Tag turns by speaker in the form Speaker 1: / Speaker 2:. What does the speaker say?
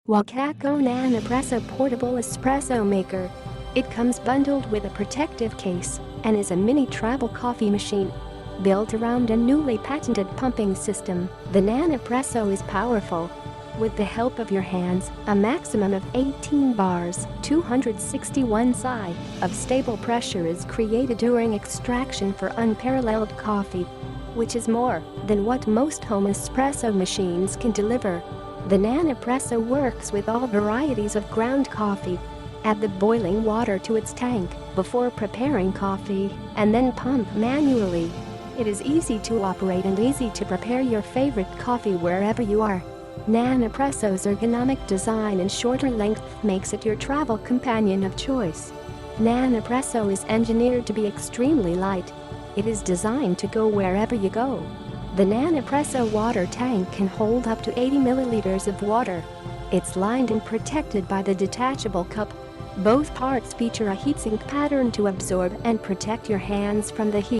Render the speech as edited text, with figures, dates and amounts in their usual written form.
Speaker 1: WACACO Nanopresso Portable Espresso Maker. It comes bundled with a protective case and is a mini travel coffee machine. Built around a newly patented pumping system, the Nanopresso is powerful. With the help of your hands, a maximum of 18 bars, 261 psi, of stable pressure is created during extraction for unparalleled coffee, which is more than what most home espresso machines can deliver. The Nanopresso works with all varieties of ground coffee. Add the boiling water to its tank before preparing coffee and then pump manually. It is easy to operate and easy to prepare your favorite coffee wherever you are. Nanopresso's ergonomic design and shorter length makes it your travel companion of choice. Nanopresso is engineered to be extremely light. It is designed to go wherever you go. The Nanopresso water tank can hold up to 80 milliliters of water. It's lined and protected by the detachable cup. Both parts feature a heatsink pattern to absorb and protect your hands from the heat.